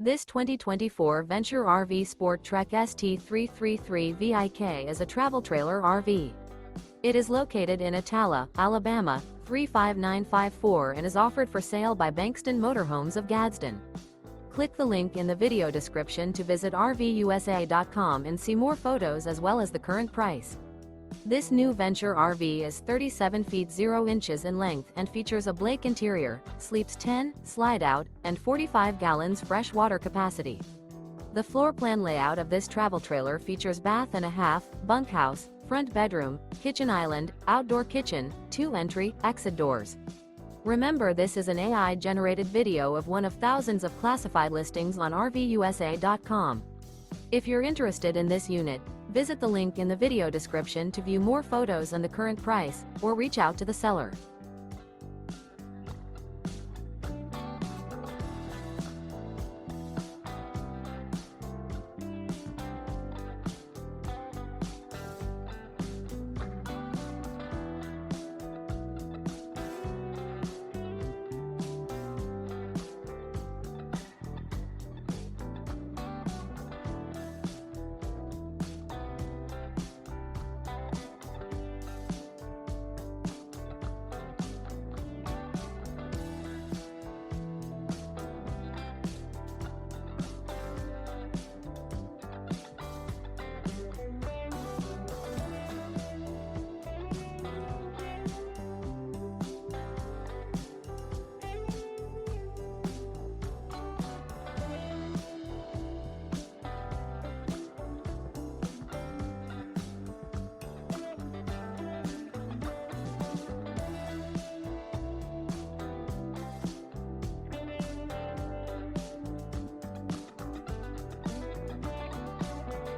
This 2024 Venture RV SportTrek ST333VIK is a travel trailer RV. It is located in Attalla, Alabama, 35954 and is offered for sale by Bankston Motorhomes of Gadsden. Click the link in the video description to visit RVUSA.com and see more photos as well as the current price. This new Venture RV is 37 feet 0 inches in length and features a Blake interior, sleeps 10, Slideout, and 45 gallons fresh water capacity. The floor plan layout of this travel trailer features bath and a half, bunkhouse, front bedroom, kitchen island, outdoor kitchen, 2 entry, exit doors. Remember, this is an AI-generated video of one of thousands of classified listings on RVUSA.com. If you're interested in this unit, visit the link in the video description to view more photos and the current price, or reach out to the seller.